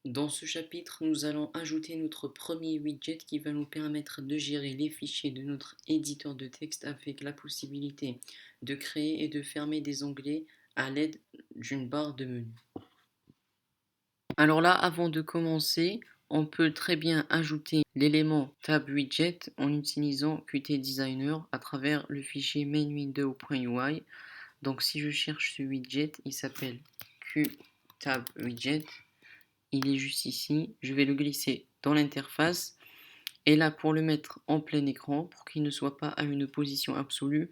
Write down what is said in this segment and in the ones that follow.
Dans ce chapitre, nous allons ajouter notre premier widget qui va nous permettre de gérer les fichiers de notre éditeur de texte avec la possibilité de créer et de fermer des onglets à l'aide d'une barre de menu. Alors là, avant de commencer, on peut très bien ajouter l'élément tab widget en utilisant Qt Designer à travers le fichier mainwindow.ui. Donc si je cherche ce widget, il s'appelle qtab widget. Il est juste ici. Je vais le glisser dans l'interface. Et là, pour le mettre en plein écran, pour qu'il ne soit pas à une position absolue,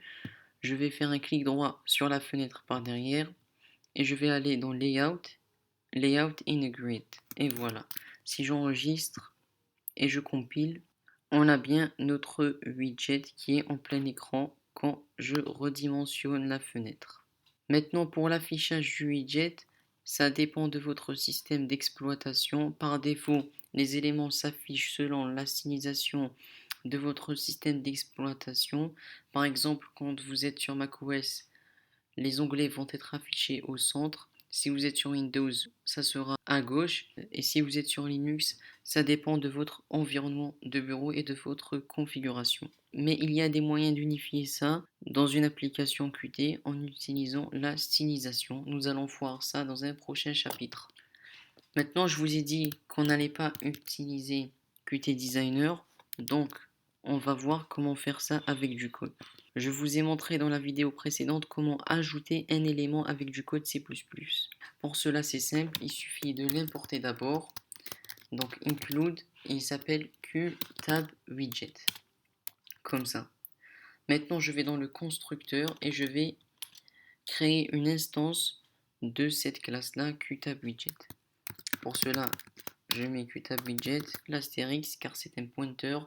je vais faire un clic droit sur la fenêtre par derrière. Et je vais aller dans Layout, Layout in a Grid. Et voilà. Si j'enregistre et je compile, on a bien notre widget qui est en plein écran quand je redimensionne la fenêtre. Maintenant, pour l'affichage du widget, ça dépend de votre système d'exploitation. Par défaut, les éléments s'affichent selon la stylisation de votre système d'exploitation. Par exemple, quand vous êtes sur macOS, les onglets vont être affichés au centre. Si vous êtes sur Windows, ça sera à gauche. Et si vous êtes sur Linux, ça dépend de votre environnement de bureau et de votre configuration. Mais il y a des moyens d'unifier ça dans une application Qt en utilisant la stylisation. Nous allons voir ça dans un prochain chapitre. Maintenant, je vous ai dit qu'on n'allait pas utiliser Qt Designer, donc on va voir comment faire ça avec du code. Je vous ai montré dans la vidéo précédente comment ajouter un élément avec du code C++. Pour cela, c'est simple, il suffit de l'importer d'abord. Donc include, il s'appelle qtabWidget. Comme ça. Maintenant, je vais dans le constructeur et je vais créer une instance de cette classe-là, qtabWidget. Pour cela, je mets qtabWidget, l'astérix car c'est un pointeur,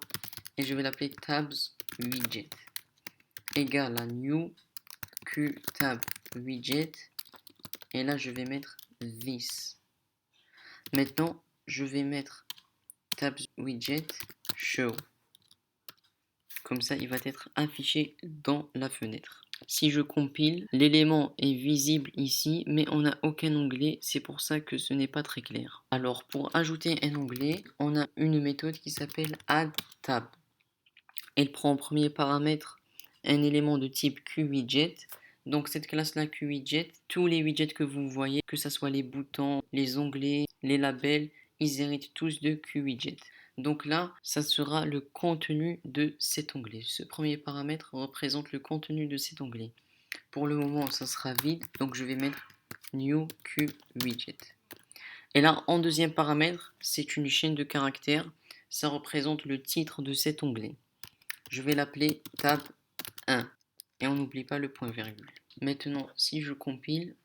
et je vais l'appeler tabsWidget égale à new qtabWidget, et là je vais mettre this. Maintenant, je vais mettre tabsWidget show. Comme ça, il va être affiché dans la fenêtre. Si je compile, l'élément est visible ici, mais on n'a aucun onglet, c'est pour ça que ce n'est pas très clair. Alors, pour ajouter un onglet, on a une méthode qui s'appelle addTab. Elle prend en premier paramètre un élément de type QWidget. Donc cette classe-là QWidget, tous les widgets que vous voyez, que ce soit les boutons, les onglets, les labels, ils héritent tous de QWidget. Donc là, ça sera le contenu de cet onglet. Ce premier paramètre représente le contenu de cet onglet. Pour le moment, ça sera vide, donc je vais mettre new QWidget. Et là, en deuxième paramètre, c'est une chaîne de caractères. Ça représente le titre de cet onglet. Je vais l'appeler tab 1 et on n'oublie pas le point virgule. Maintenant, si je compile,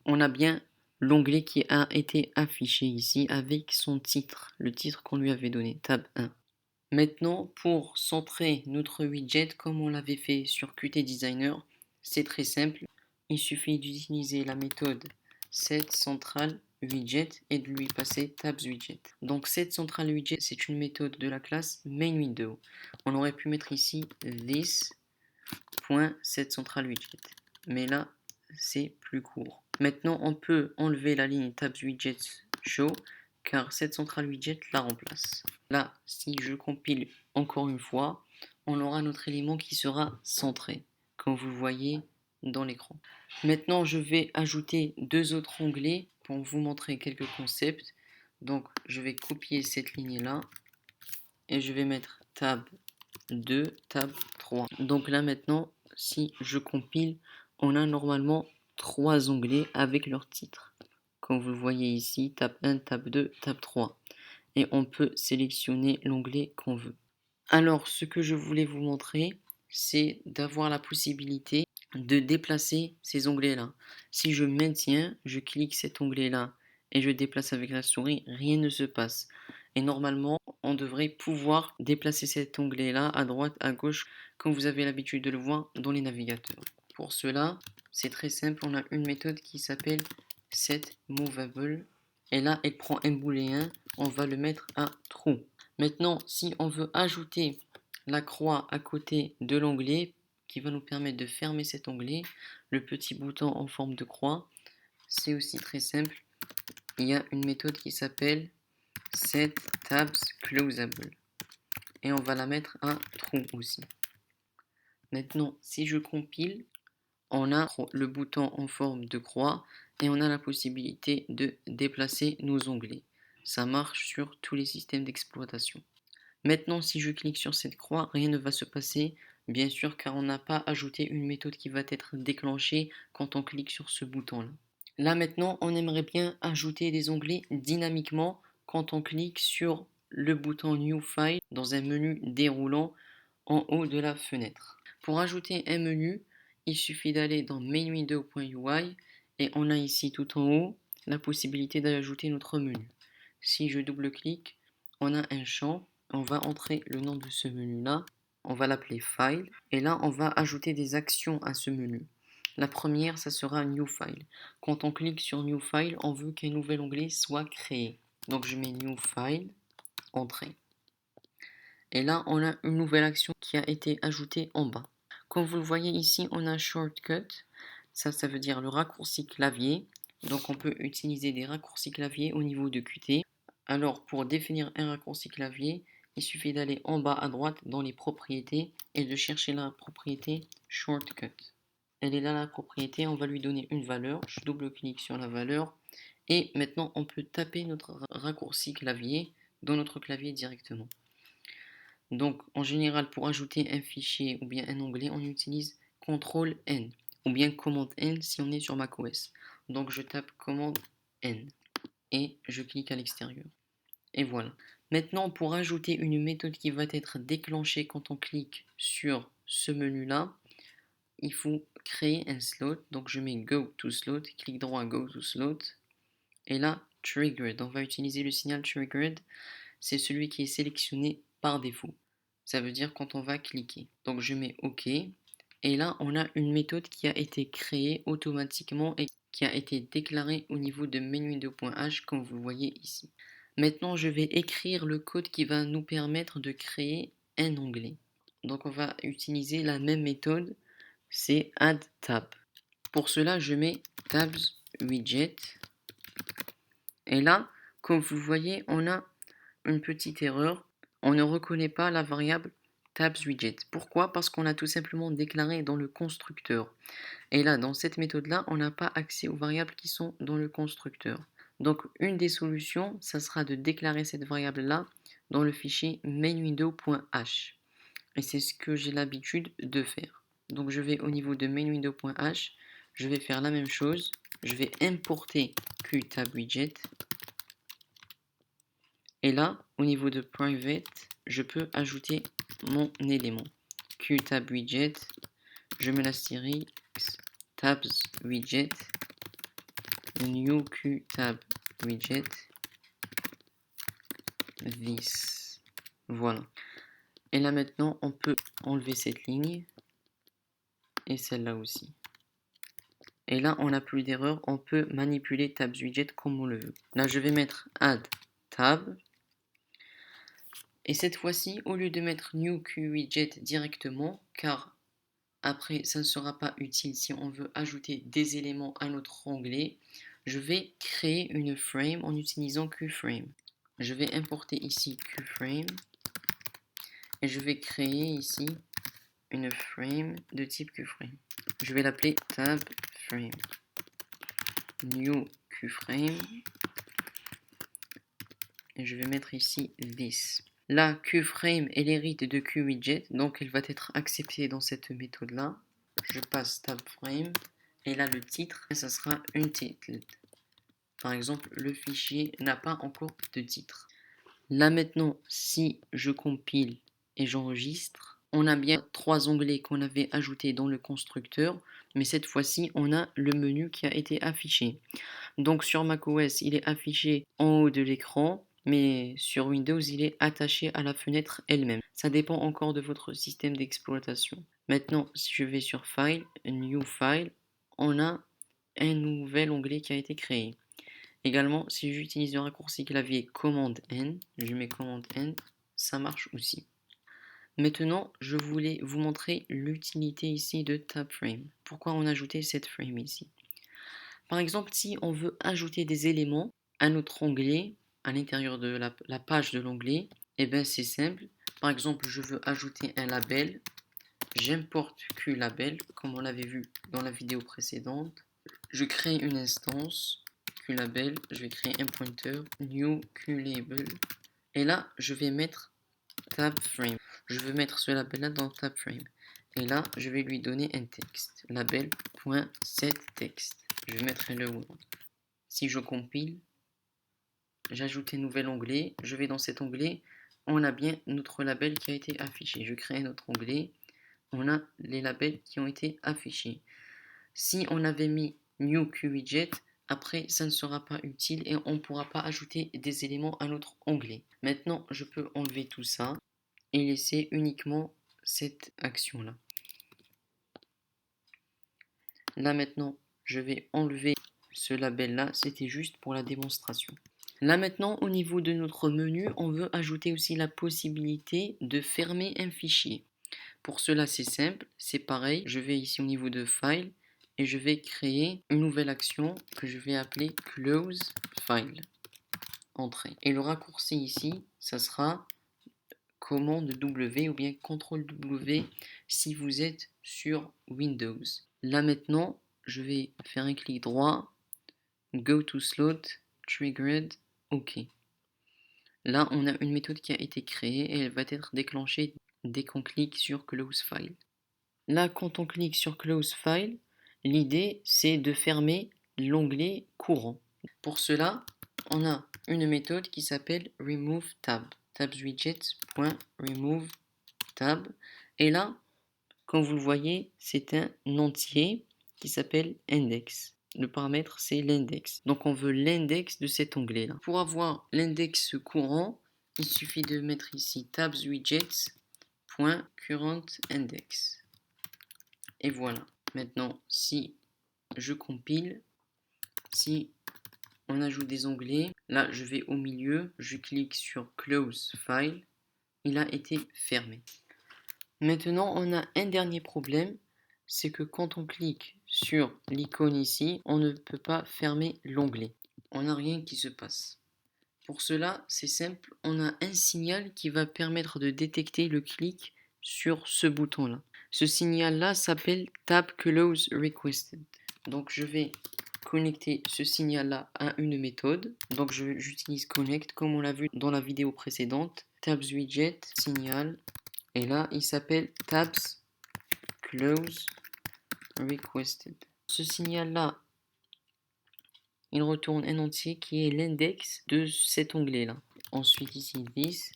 on a bien l'onglet qui a été affiché ici avec son titre, le titre qu'on lui avait donné, tab 1. Maintenant, pour centrer notre widget comme on l'avait fait sur Qt Designer, c'est très simple. Il suffit d'utiliser la méthode setCentralWidget et de lui passer tabsWidget. Donc setCentralWidget, c'est une méthode de la classe mainWindow. On aurait pu mettre ici this.setCentralWidget, mais là c'est plus court. Maintenant, on peut enlever la ligne tabsWidget show car setCentralWidget la remplace. Là, si je compile encore une fois, on aura notre élément qui sera centré, comme vous le voyez dans l'écran. Maintenant, je vais ajouter deux autres onglets pour vous montrer quelques concepts. Donc, je vais copier cette ligne-là et je vais mettre tab 2, tab 3. Donc là, maintenant, si je compile, on a normalement trois onglets avec leur titre. Comme vous le voyez ici, tab 1, tab 2, tab 3. Et on peut sélectionner l'onglet qu'on veut. Alors, ce que je voulais vous montrer, c'est d'avoir la possibilité de déplacer ces onglets-là. Si je maintiens, je clique cet onglet-là et je déplace avec la souris, rien ne se passe. Et normalement, on devrait pouvoir déplacer cet onglet-là à droite, à gauche, comme vous avez l'habitude de le voir dans les navigateurs. Pour cela, c'est très simple, on a une méthode qui s'appelle setMovable. Et là, elle prend un booléen, on va le mettre à true. Maintenant, si on veut ajouter la croix à côté de l'onglet qui va nous permettre de fermer cet onglet, le petit bouton en forme de croix, c'est aussi très simple. Il y a une méthode qui s'appelle set tabs closable. Et on va la mettre à true aussi. Maintenant, si je compile, on a le bouton en forme de croix et on a la possibilité de déplacer nos onglets. Ça marche sur tous les systèmes d'exploitation. Maintenant, si je clique sur cette croix, rien ne va se passer, bien sûr, car on n'a pas ajouté une méthode qui va être déclenchée quand on clique sur ce bouton-là. Là maintenant, on aimerait bien ajouter des onglets dynamiquement quand on clique sur le bouton New File dans un menu déroulant en haut de la fenêtre. Pour ajouter un menu, il suffit d'aller dans mainwindow.ui et on a ici tout en haut la possibilité d'ajouter notre menu. Si je double-clique, on a un champ, on va entrer le nom de ce menu-là, on va l'appeler File et là on va ajouter des actions à ce menu. La première, ça sera New File. Quand on clique sur New File, on veut qu'un nouvel onglet soit créé. Donc je mets New File, Entrée. Et là, on a une nouvelle action qui a été ajoutée en bas. Comme vous le voyez ici, on a Shortcut. Ça veut dire le raccourci clavier. Donc on peut utiliser des raccourcis clavier au niveau de Qt. Alors pour définir un raccourci clavier, il suffit d'aller en bas à droite dans les propriétés et de chercher la propriété Shortcut. Elle est là la propriété, on va lui donner une valeur. Je double-clique sur la valeur. Et maintenant, on peut taper notre raccourci clavier dans notre clavier directement. Donc, en général, pour ajouter un fichier ou bien un onglet, on utilise CTRL-N ou bien Command-N si on est sur macOS. Donc, je tape Command-N et je clique à l'extérieur. Et voilà. Maintenant, pour ajouter une méthode qui va être déclenchée quand on clique sur ce menu-là, il faut créer un slot. Donc, je mets Go to Slot, clic droit Go to Slot. Et là, Triggered. On va utiliser le signal Triggered. C'est celui qui est sélectionné par défaut. Ça veut dire quand on va cliquer. Donc je mets OK. Et là, on a une méthode qui a été créée automatiquement et qui a été déclarée au niveau de mainwindow.h comme vous le voyez ici. Maintenant, je vais écrire le code qui va nous permettre de créer un onglet. Donc on va utiliser la même méthode, c'est add tab. Pour cela, je mets tabs widget. Et là, comme vous voyez, on a une petite erreur. On ne reconnaît pas la variable tabsWidget. Pourquoi? Parce qu'on l'a tout simplement déclaré dans le constructeur. Et là, dans cette méthode-là, on n'a pas accès aux variables qui sont dans le constructeur. Donc, une des solutions, ça sera de déclarer cette variable-là dans le fichier mainwindow.h. Et c'est ce que j'ai l'habitude de faire. Donc, je vais au niveau de mainwindow.h, je vais faire la même chose. Je vais importer qtabwidget. Et là, au niveau de private, je peux ajouter mon élément. qtabwidget, je mets l'astérisque, tabsWidget, new qtabwidget, this. Voilà. Et là maintenant, on peut enlever cette ligne et celle-là aussi. Et là, on n'a plus d'erreur, on peut manipuler tabsWidget comme on le veut. Là, je vais mettre add tab. Et cette fois-ci, au lieu de mettre New QWidget directement, car après ça ne sera pas utile si on veut ajouter des éléments à notre onglet, je vais créer une frame en utilisant QFrame. Je vais importer ici QFrame et je vais créer ici une frame de type QFrame. Je vais l'appeler tabFrame. New QFrame et je vais mettre ici this. Là, QFrame, elle hérite de QWidget, donc elle va être acceptée dans cette méthode-là. Je passe tabFrame, et là, le titre, ça sera untitled. Par exemple, le fichier n'a pas encore de titre. Là maintenant, si je compile et j'enregistre, on a bien 3 onglets qu'on avait ajoutés dans le constructeur, mais cette fois-ci, on a le menu qui a été affiché. Donc sur macOS, il est affiché en haut de l'écran, mais sur Windows, il est attaché à la fenêtre elle-même. Ça dépend encore de votre système d'exploitation. Maintenant, si je vais sur File, New File, on a un nouvel onglet qui a été créé. Également, si j'utilise le raccourci clavier Command N, je mets Command N, ça marche aussi. Maintenant, je voulais vous montrer l'utilité ici de tabFrame. Pourquoi on a ajouté cette frame ici? Par exemple, si on veut ajouter des éléments à notre onglet, à l'intérieur de la page de l'onglet? Eh bien, c'est simple. Par exemple, je veux ajouter un label. J'importe QLabel, comme on l'avait vu dans la vidéo précédente. Je crée une instance QLabel. Je vais créer un pointeur new QLabel. Et là, je vais mettre tabFrame. Je veux mettre ce label-là dans tabFrame. Et là, je vais lui donner un texte. Label.setText. Je vais mettre hello world. Si je compile, j'ajoute un nouvel onglet. Je vais dans cet onglet. On a bien notre label qui a été affiché. Je crée un autre onglet. On a les labels qui ont été affichés. Si on avait mis New QWidget, après ça ne sera pas utile et on ne pourra pas ajouter des éléments à notre onglet. Maintenant, je peux enlever tout ça et laisser uniquement cette action-là. Là maintenant, je vais enlever ce label-là, c'était juste pour la démonstration. Là maintenant, au niveau de notre menu, on veut ajouter aussi la possibilité de fermer un fichier. Pour cela, c'est simple, c'est pareil. Je vais ici au niveau de File et je vais créer une nouvelle action que je vais appeler Close File. Entrée. Et le raccourci ici, ça sera commande W ou bien CTRL W si vous êtes sur Windows. Là maintenant, je vais faire un clic droit, Go to Slot, Triggered, OK. Là, on a une méthode qui a été créée et elle va être déclenchée dès qu'on clique sur Close File. Là, quand on clique sur Close File, l'idée c'est de fermer l'onglet courant. Pour cela, on a une méthode qui s'appelle Remove Tab. tabswidget.remove tab. Et là, comme vous le voyez, c'est un entier qui s'appelle index. Le paramètre, c'est l'index. Donc, on veut l'index de cet onglet-là. Pour avoir l'index courant, il suffit de mettre ici tabswidget.currentindex. Et voilà. Maintenant, si je compile, si on ajoute des onglets, là, je vais au milieu, je clique sur Close File. Il a été fermé. Maintenant, on a un dernier problème, c'est que quand on clique sur l'icône ici, on ne peut pas fermer l'onglet. On n'a rien qui se passe. Pour cela, c'est simple, on a un signal qui va permettre de détecter le clic sur ce bouton-là. Ce signal-là s'appelle Tab Close Requested. Donc je vais connecter ce signal-là à une méthode. Donc j'utilise connect comme on l'a vu dans la vidéo précédente. TabsWidget, signal. Et là, il s'appelle tabs close requested. Ce signal-là, il retourne un entier qui est l'index de cet onglet-là. Ensuite, ici, this.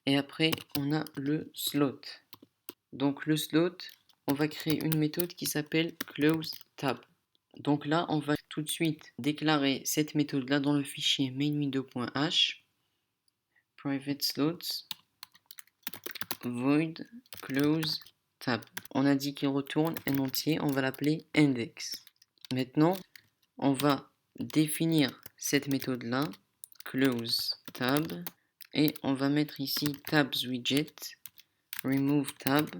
Et après, on a le slot. Donc, le slot, on va créer une méthode qui s'appelle close tab. Donc là, on va tout de suite déclarer cette méthode-là dans le fichier mainwindow.h. Private slots void close tab. On a dit qu'il retourne un entier, on va l'appeler index. Maintenant, on va définir cette méthode-là, close tab, et on va mettre ici tabsWidget, remove tab.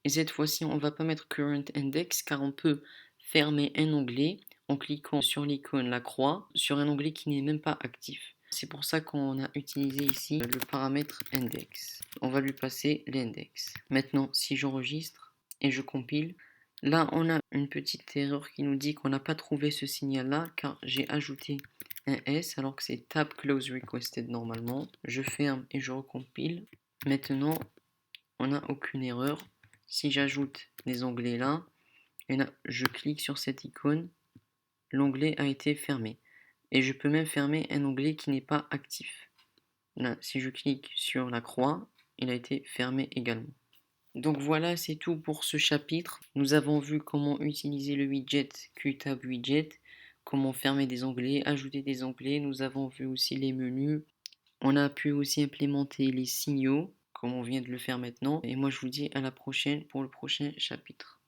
Et cette fois-ci, on ne va pas mettre current index car on peut fermer un onglet en cliquant sur l'icône la croix sur un onglet qui n'est même pas actif. C'est pour ça qu'on a utilisé ici le paramètre index. On va lui passer l'index. Maintenant, si j'enregistre et je compile, là on a une petite erreur qui nous dit qu'on n'a pas trouvé ce signal-là car j'ai ajouté un S alors que c'est tab close requested normalement. Je ferme et je recompile. Maintenant, on n'a aucune erreur. Si j'ajoute des onglets là, et là je clique sur cette icône, l'onglet a été fermé. Et je peux même fermer un onglet qui n'est pas actif. Là, si je clique sur la croix, il a été fermé également. Donc voilà, c'est tout pour ce chapitre. Nous avons vu comment utiliser le widget QTabWidget, comment fermer des onglets, ajouter des onglets. Nous avons vu aussi les menus. On a pu aussi implémenter les signaux, comme on vient de le faire maintenant. Et moi, je vous dis à la prochaine pour le prochain chapitre.